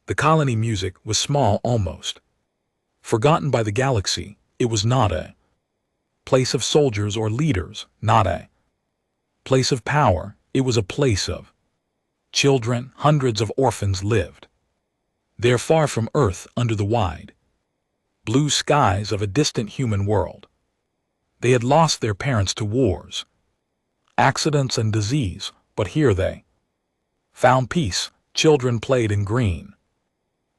The colony music was small almost. Forgotten by the galaxy, it was not a place of soldiers or leaders, not a place of power, it was a place of children. Hundreds of orphans lived there far from Earth under the wide blue skies of a distant human world. They had lost their parents to wars, accidents and disease, but here they found peace. Children played in green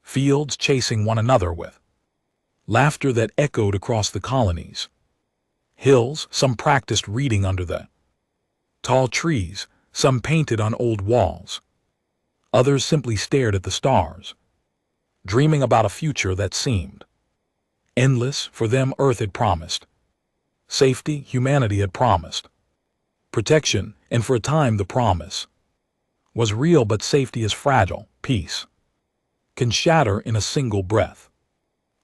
fields, chasing one another with laughter that echoed across the colonies. Hills, some practiced reading under the tall trees, some painted on old walls. Others simply stared at the stars, dreaming about a future that seemed endless. For them, Earth had promised safety, humanity had promised protection, and for a time the promise was real, but safety is fragile. Peace can shatter in a single breath.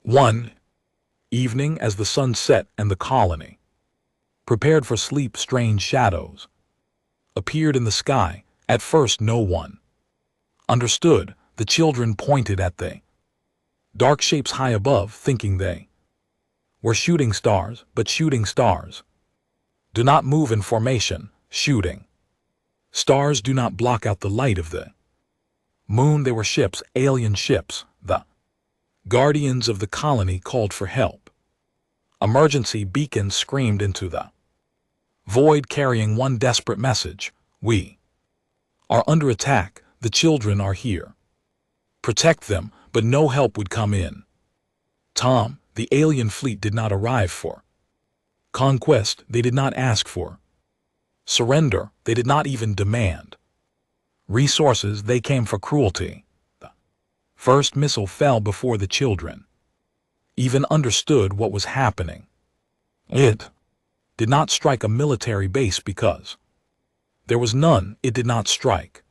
One evening, as the sun set and the colony prepared for sleep, strange shadows appeared in the sky. At first no one understood. The children pointed at the dark shapes high above, thinking they were shooting stars, but shooting stars do not move in formation. Shooting stars do not block out the light of the moon. They were ships, alien ships. The guardians of the colony called for help. Emergency beacons screamed into the void, carrying one desperate message: we are under attack. The children are here. Protect them. But no help would come in. Tom, the alien fleet did not arrive for conquest. They did not ask for surrender. They did not even demand resources. They came for cruelty. The first missile fell before the children even understood what was happening. It did not strike a military base because there was none. It did not strike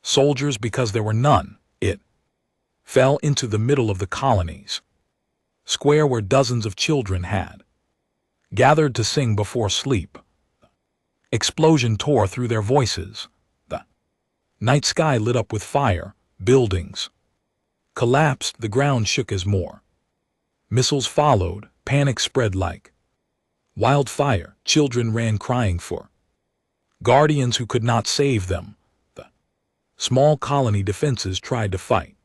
soldiers because there were none. It fell into the middle of the colony's square, where dozens of children had gathered to sing before sleep. Explosion tore through their voices. The night sky lit up with fire. Buildings collapsed. The ground shook as more missiles followed. Panic spread like wildfire. Children ran crying for guardians who could not save them. The small colony defenses tried to fight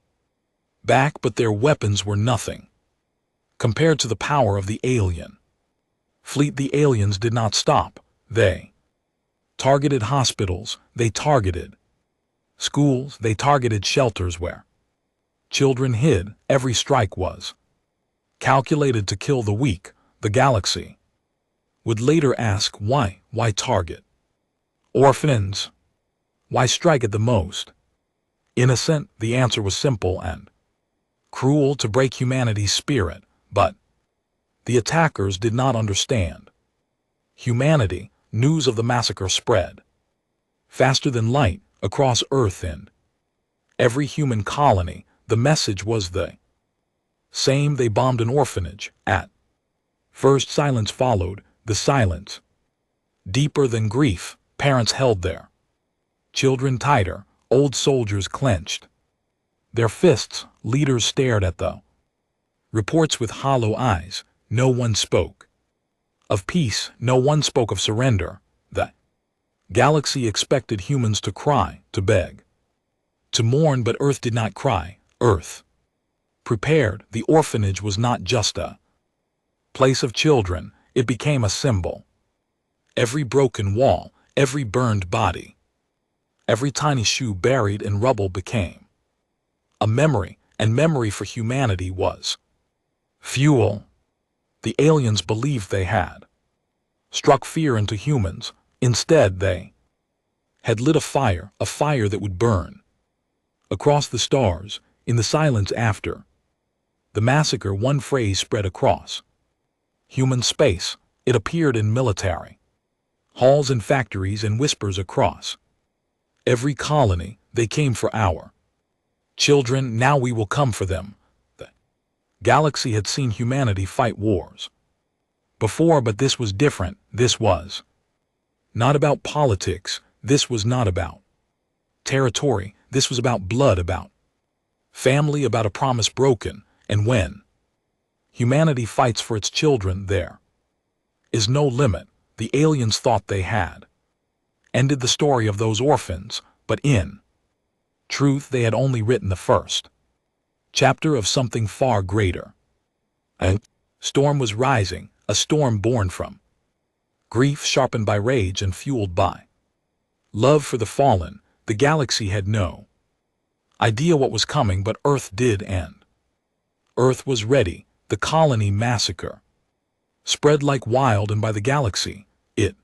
back, but their weapons were nothing compared to the power of the alien fleet. The aliens did not stop. They targeted hospitals. They targeted schools. They targeted shelters where children hid. Every strike was calculated to kill the weak. The galaxy would later ask, why target orphans? Why strike at the most innocent? The answer was simple and cruel: to break humanity's spirit. But the attackers did not understand humanity. News of the massacre spread faster than light across Earth and every human colony. The message was the same. They bombed an orphanage. At first silence followed. The silence deeper than grief. Parents held their children tighter. Old soldiers clenched their fists. Leaders stared at the reports with hollow eyes. No one spoke of peace. No one spoke of surrender. The galaxy expected humans to cry, to beg, to mourn, but Earth did not cry. Earth prepared. The orphanage was not just a place of children. It became a symbol. Every broken wall, every burned body, every tiny shoe buried in rubble became a memory, and memory for humanity was fuel. The aliens believed they had struck fear into humans. Instead, they had lit a fire that would burn across the stars. In the silence after the massacre, one phrase spread across human space. It appeared in military halls and factories, and whispers across every colony: they came for our children, now we will come for them. The galaxy had seen humanity fight wars before, but this was different. This was not about politics. This was not about territory. This was about blood, about Family about a promise broken, and when humanity fights for its children, there is no limit the aliens thought they had. Ended the story of those orphans, but in truth they had only written the first chapter of something far greater. A storm was rising, a storm born from grief sharpened by rage and fueled by love for the fallen. The galaxy had no idea what was coming, but Earth did, and Earth was ready. The colony massacre spread like wild, and by the galaxy, it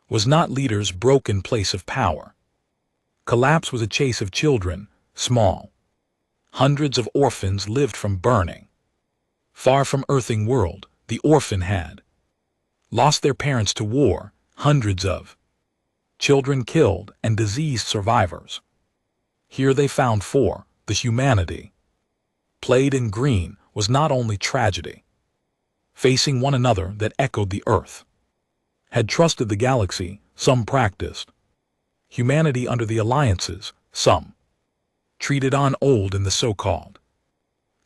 was not leaders' broken place of power. Collapse was a chase of children, small. Hundreds of orphans lived from burning. Far from earthing world, the orphan had lost their parents to war, hundreds of children killed and diseased survivors. Here they found for the humanity played in green was not only tragedy, facing one another that echoed the earth. Had trusted the galaxy, some practiced humanity under the alliances, some treated on old in the so-called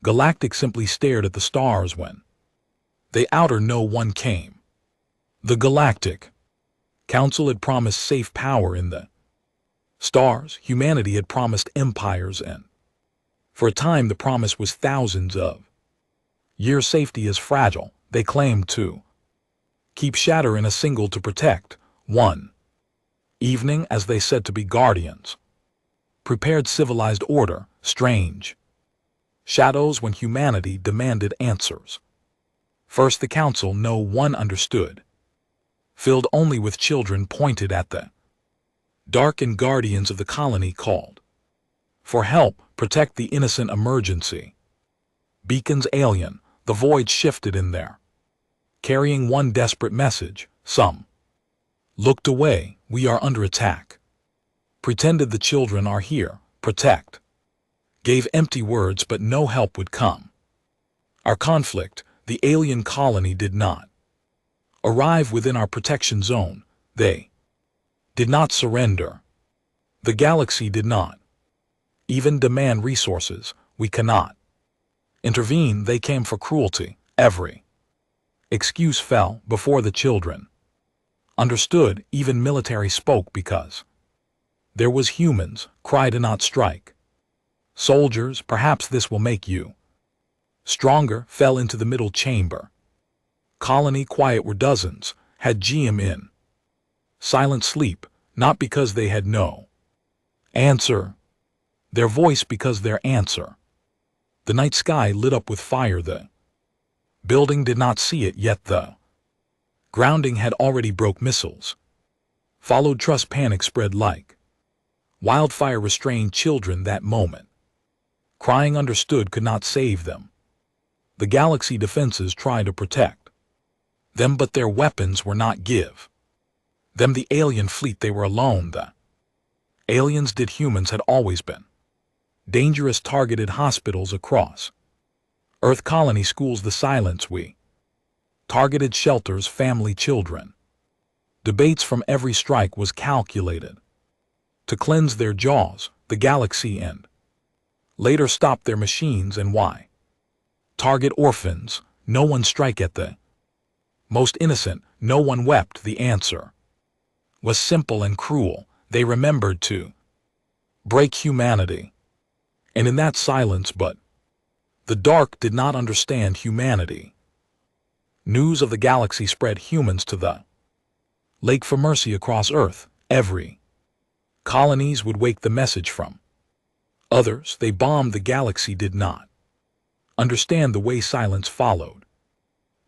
galactic simply stared at the stars when they outer no one came. The Galactic Council had promised safe power in the stars. Humanity had promised empires, and for a time the promise was thousands of years. Safety is fragile, they claimed to keep shatter in a single to protect. One evening, as they said to be guardians, prepared civilized order, strange shadows when humanity demanded answers. First the council no one understood, filled only with children, pointed at the dark, and guardians of the colony called for help, protect the innocent. Emergency beacons alien, the void shifted in there, carrying one desperate message. Some looked away. We are under attack. Pretended the children are here, protect. Gave empty words, but no help would come. Our conflict, the alien colony did not arrive within our protection zone. They did not surrender. The galaxy did not even demand resources. We cannot intervene. They came for cruelty. Every excuse fell before the children understood. Even military spoke because there was humans. Cry to not strike. Soldiers, perhaps this will make you stronger. Fell into the middle chamber. Colony quiet were dozens, had GM in silent sleep, not because they had no answer. Their voice because their answer. The night sky lit up with fire. The building did not see it yet. The grounding had already broke. Missiles followed. Trust panic spread like wildfire. Restrained children that moment. Crying understood could not save them. The galaxy defenses tried to protect them, but their weapons were not give them the alien fleet. They were alone. The aliens did. Humans had always been dangerous. Targeted hospitals across Earth, colony schools. The silence we targeted shelters. Family, children. Debates from every strike was calculated to cleanse their jaws. The galaxy and later stopped their machines. And why target orphans? No one strike at the most innocent. No one wept. The answer was simple and cruel. They remembered to break humanity. And in that silence, but the dark did not understand humanity. News of the galaxy spread. Humans to the lake for mercy across Earth. Every colonies would wake the message from others. They bombed the galaxy. Did not understand the way silence followed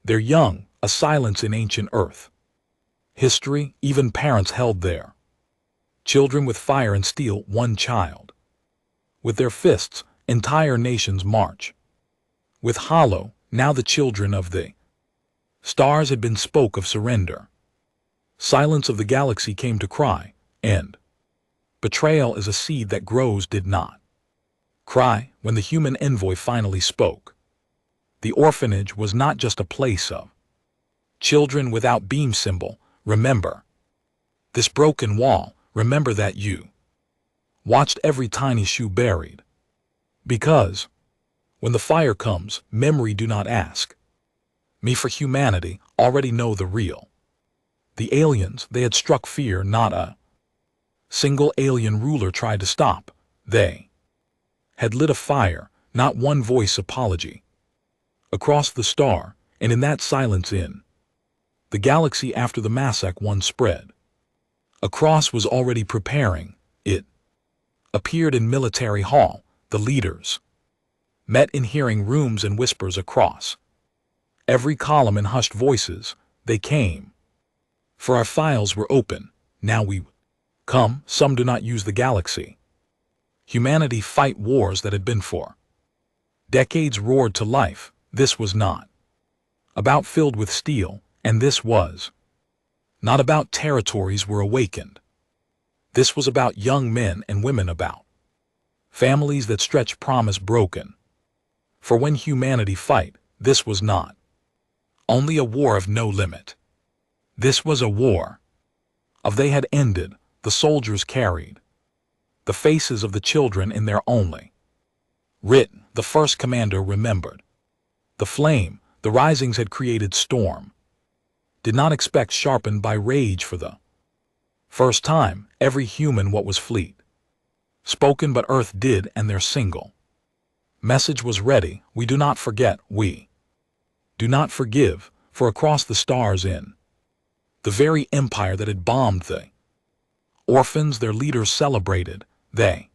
their young. A silence in ancient Earth history. Even parents held their children with fire and steel. One child with their fists. Entire nations march with hollow. Now the children of the stars had been spoke of surrender. Silence of the galaxy came to cry, and betrayal is a seed that grows. Did not cry when the human envoy finally spoke. The orphanage was not just a place of children without beam symbol. Remember this broken wall. Remember that you watched every tiny shoe buried Because, when the fire comes, memory do not ask. Me for humanity already know the real. The aliens, they had struck fear, not a single alien ruler tried to stop. They had lit a fire, not one voice apology. Across the star, and in that silence in the galaxy after the massacre one spread. A cross was already preparing. It appeared in military hall. The leaders met in hearing rooms and whispers across every column in hushed voices. They came. For our files were open. Now we come. Some do not use the galaxy. Humanity fight wars that had been for decades roared to life. This was not about filled with steel, and this was not about territories were awakened. This was about young men and women, about families that stretch promise broken. For when humanity fight, this was not only a war of no limit. This was a war of they had ended. The soldiers carried the faces of the children in their only written. The first commander remembered the flame. The risings had created storm. Did not expect sharpened by rage for the first time. Every human what was fleet spoken, but earth did, and their single message was ready. We do not forget, we do not forgive. For across the stars in the very empire that had bombed the orphans, their leaders celebrated. They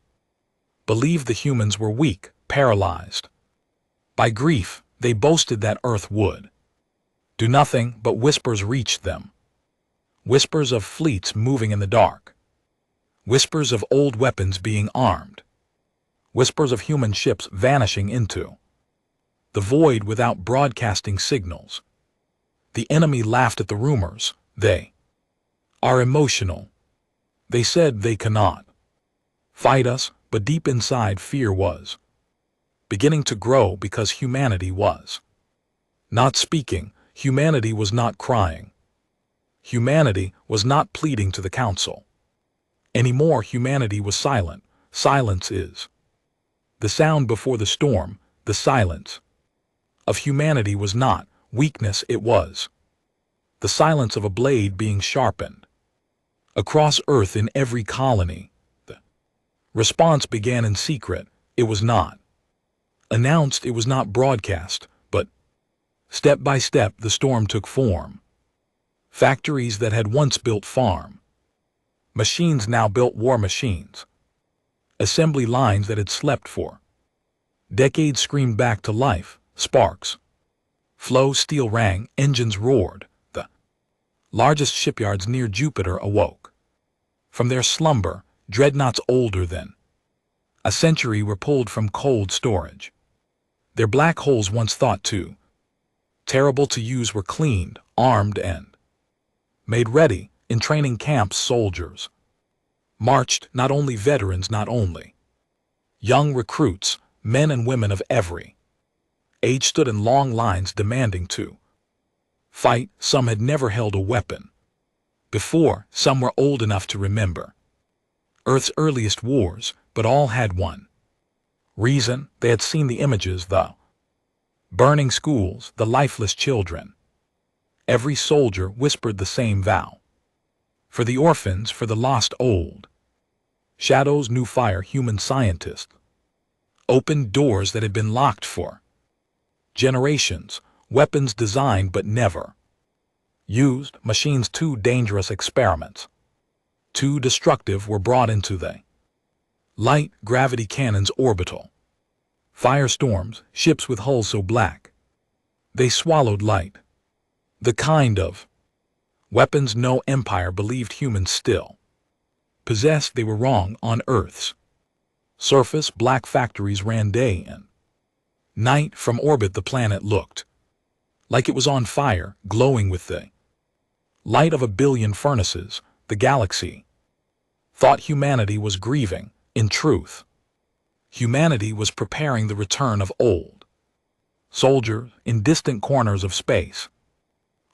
believed the humans were weak, paralyzed by grief. They boasted that earth would do nothing, but whispers reached them. Whispers of fleets moving in the dark. Whispers of old weapons being armed. Whispers of human ships vanishing into the void without broadcasting signals. The enemy laughed at the rumors. They are emotional. They said they cannot fight us, but deep inside fear was beginning to grow, because humanity was not speaking. Humanity was not crying. Humanity was not pleading to the council anymore. Humanity was silent. Silence is the sound before the storm. The silence of humanity was not weakness, it was the silence of a blade being sharpened. Across earth in every colony, the response began in secret. It was not announced, it was not broadcast, but step by step the storm took form. Factories that had once built farm machines now built war machines. Assembly lines that had slept for decades screamed back to life. Sparks flow, steel rang, engines roared. The largest shipyards near Jupiter awoke from their slumber. Dreadnoughts older than a century were pulled from cold storage. Their black holes, once thought too terrible to use, were cleaned, armed, and made ready. In training camps, soldiers marched, not only veterans, not only young recruits, men and women of every age stood in long lines demanding to fight. Some had never held a weapon before. Some were old enough to remember Earth's earliest wars, but all had one reason. They had seen the images, the burning schools, the lifeless children. Every soldier whispered the same vow. For the orphans, for the lost old shadows, new fire. Human scientists opened doors that had been locked for generations. Weapons designed but never used. Machines too dangerous, experiments too destructive, were brought into the light. Gravity cannons, orbital firestorms, ships with hulls so black they swallowed light. The kind of weapons no empire believed humans still possessed. They were wrong. On Earth's surface, black factories ran day and night. From orbit the planet looked like it was on fire, glowing with the light of a billion furnaces. The galaxy thought humanity was grieving. In truth, humanity was preparing the return of old soldiers in distant corners of space.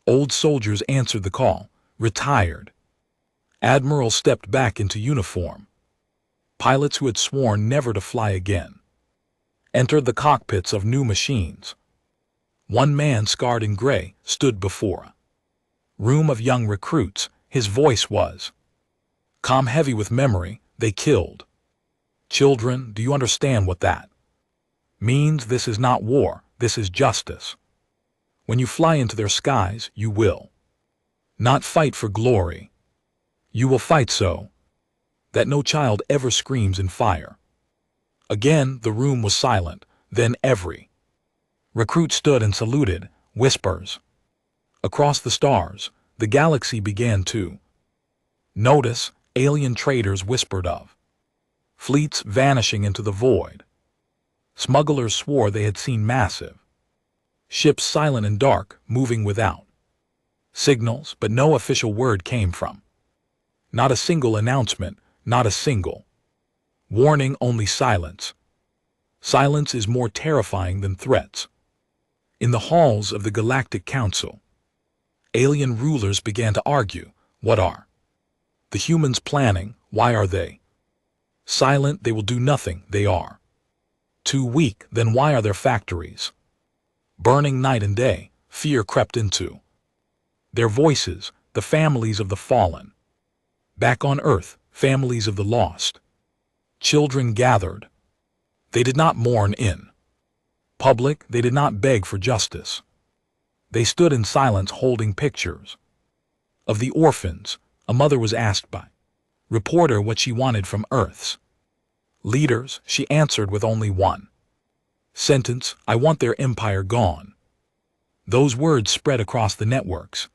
Old soldiers answered the call. Retired admirals stepped back into uniform. Pilots who had sworn never to fly again entered the cockpits of new machines. One man, scarred in gray, stood before a room of young recruits. His voice was calm, heavy with memory. They killed children. Do you understand what that means? This is not war. This is justice. When you fly into their skies, you will not fight for glory. You will fight so that no child ever screams in fire. Again, the room was silent. Then every recruit stood and saluted. Whispers across the stars. The galaxy began to notice. Alien traders whispered of fleets vanishing into the void. Smugglers swore they had seen massive ships, silent and dark, moving without signals, but no official word came from. Not a single announcement, not a single warning, only silence. Silence is more terrifying than threats. In the halls of the Galactic Council, alien rulers began to argue. What are the humans planning? Why are they silent? They will do nothing. They are too weak. Then why are their factories burning night and day? Fear crept into their voices. The families of the fallen back on Earth, families of the lost children gathered. They did not mourn in public. They did not beg for justice. They stood in silence, holding pictures of the orphans. A mother was asked by reporter what she wanted from Earth's leaders. She answered with only one sentence: I want their empire gone. Those words spread across the networks,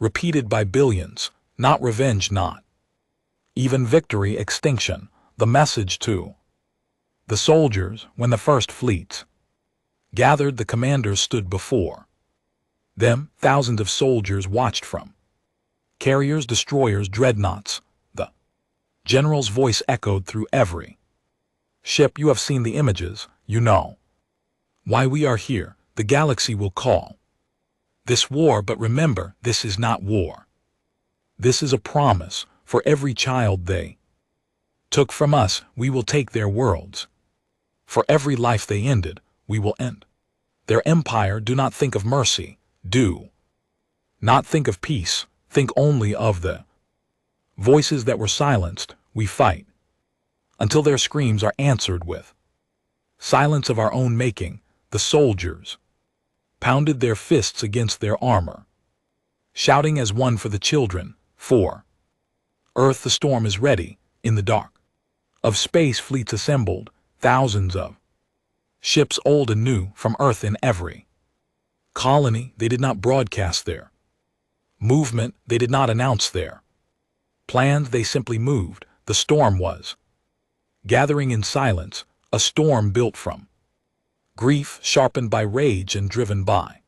repeated by billions. Not revenge, not even victory, extinction. The message to the soldiers. When the first fleets gathered, the commanders stood before them. Thousands of soldiers watched from carriers, destroyers, dreadnoughts. The general's voice echoed through every ship. You have seen the images. You know why we are here. The galaxy will call this war, but remember, this is not war. This is a promise. For every child they took from us, we will take their worlds. For every life they ended, we will end their empire. Do not think of mercy. Do not think of peace. Think only of the voices that were silenced. We fight until their screams are answered with silence of our own making. The soldiers pounded their fists against their armor, shouting as one for the children. For Earth, the storm is ready. In the dark of space, fleets assembled. Thousands of ships, old and new, from Earth in every colony. They did not broadcast their movement. They did not announce their plans. They simply moved. The storm was gathering in silence, a storm built from grief, sharpened by rage and driven by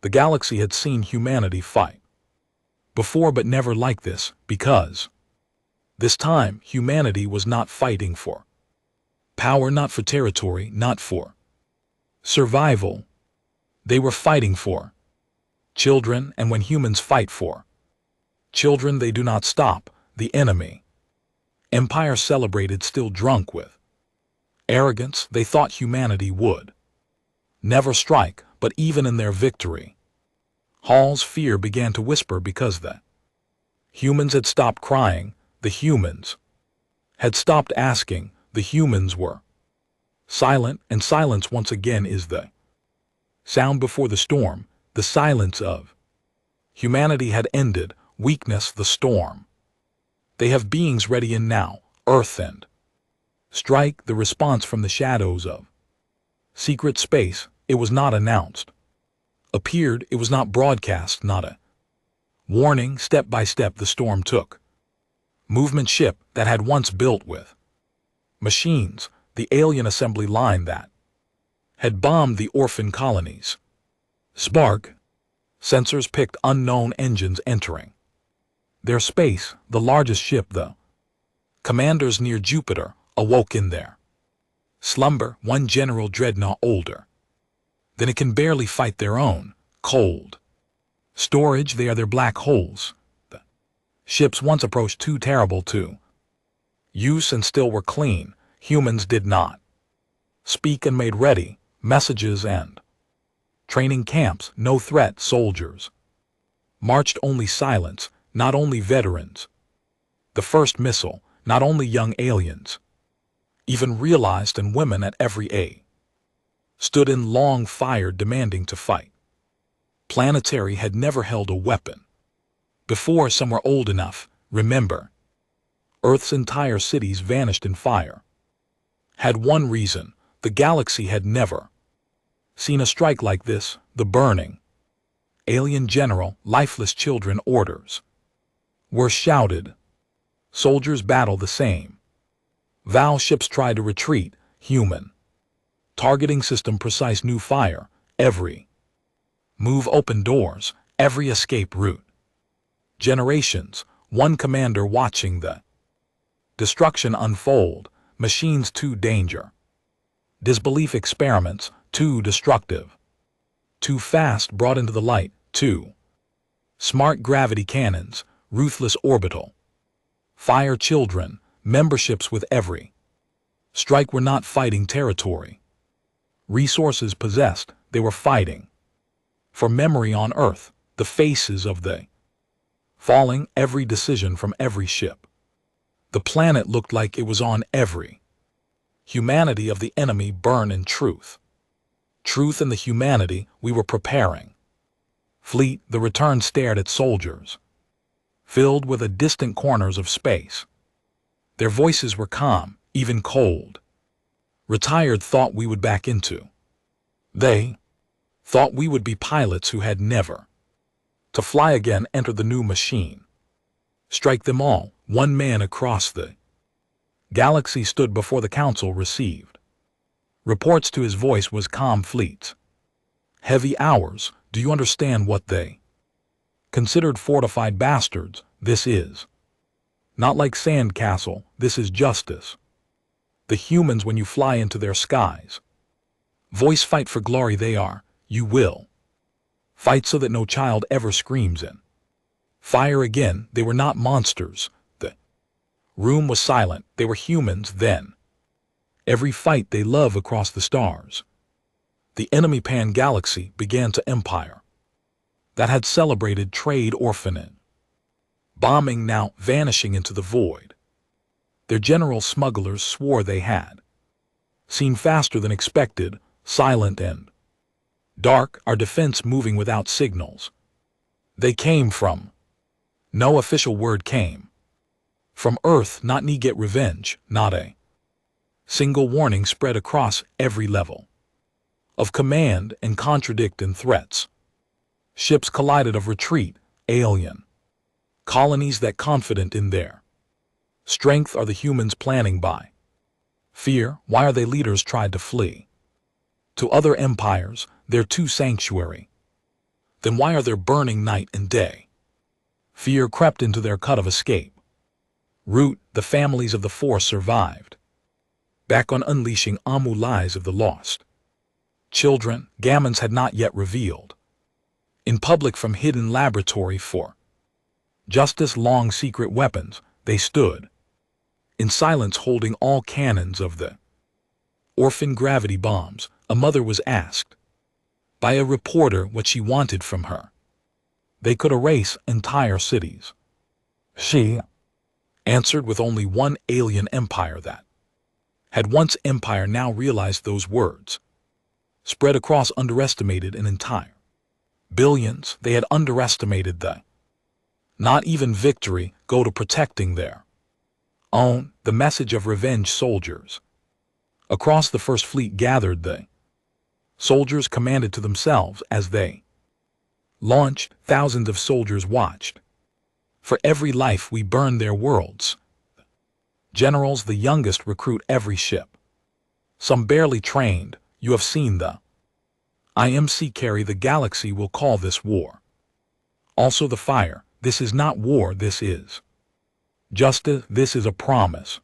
the galaxy had seen humanity fight before, but never like this, because this time humanity was not fighting for power, not for territory, not for survival. They were fighting for children, and when humans fight for children, they do not stop. The enemy empire celebrated, still drunk with arrogance. They thought humanity would never strike, but even in their victory halls, fear began to whisper, because the humans had stopped crying. The humans had stopped asking. The humans were silent, and silence once again is the sound before the storm. The silence of humanity had ended. Weakness, the storm. They have beings ready in now, Earth and strike. The response from the shadows of secret space. It was not announced. Appeared. It was not broadcast. Not a warning. Step by step the storm took movement. Ship that had once built with machines. The alien assembly line that had bombed the orphan colonies. Spark. Sensors picked unknown engines entering their space. The largest ship, the commanders near Jupiter, awoke in their slumber. One general dreadnought, older than it, can barely fight their own. Cold storage. They are their black holes. The ships once approached, too terrible to use and still were clean. Humans did not Speak and made ready, messages and training camps, no threat, soldiers. Marched only silence, not only veterans. The first missile, not only young aliens. Even realized and women at every age. Stood in long fire demanding to fight. Planetary had never held a weapon. Before some were old enough, remember. Earth's entire cities vanished in fire. Had one reason, the galaxy had never seen a strike like this, the burning. Alien general, lifeless children orders were shouted. Soldiers battle the same. Val ships try to retreat, human. Targeting system precise new fire, every move open doors, every escape route. Generations, one commander watching the destruction unfold, machines too danger. Disbelief experiments, too destructive. Too fast brought into the light, too smart gravity cannons, ruthless orbital. Fire children, memberships with every strike were not fighting territory. Resources possessed, they were fighting. For memory on Earth, the faces of the falling, every decision from every ship. The planet looked like it was on every humanity of the enemy burn in truth. Truth and the humanity we were preparing. Fleet, the return stared at soldiers. Filled with the distant corners of space. Their voices were calm, even cold. Retired thought we would back into. They thought we would be pilots who had never to fly again enter the new machine. Strike them all, one man across the galaxy stood before the council received. Reports to his voice was calm fleets. Heavy hours, do you understand what they considered fortified bastards, this is. Not like Sandcastle, this is justice. The humans when you fly into their skies. Voice fight for glory they are, you will. Fight so that no child ever screams in. Fire again, they were not monsters. The room was silent, they were humans then. Every fight they love across the stars. The enemy pan-galaxy began to empire. That had celebrated trade orphanage. Bombing now vanishing into the void. Their general smugglers swore they had seen faster than expected, silent and dark, our defense moving without signals. They came from. No official word came. From Earth not need get revenge, not a single warning spread across every level of command and contradict in threats. Ships collided of retreat, alien. Colonies that confident in their strength are the humans planning by fear, why are they leaders tried to flee? To other empires, they're too sanctuary. Then why are they burning night and day? Fear crept into their cut of escape. Root, the families of the Force survived. Back on unleashing Amu lies of the lost. Children, Gammons had not yet revealed. In public from hidden laboratory for justice long secret weapons, they stood. In silence holding all cannons of the orphan gravity bombs, a mother was asked by a reporter what she wanted from her. They could erase entire cities. She answered with only one alien empire that had once empire now realized those words. Spread across underestimated an entire billions, they had underestimated the not even victory go to protecting their own, the message of revenge soldiers. Across the First Fleet gathered the soldiers commanded to themselves as they launched, thousands of soldiers watched. For every life we burned their worlds. Generals the youngest recruit every ship. Some barely trained, you have seen the IMC carry the galaxy will call this war. Also the fire, this is not war, this is justice, this is a promise.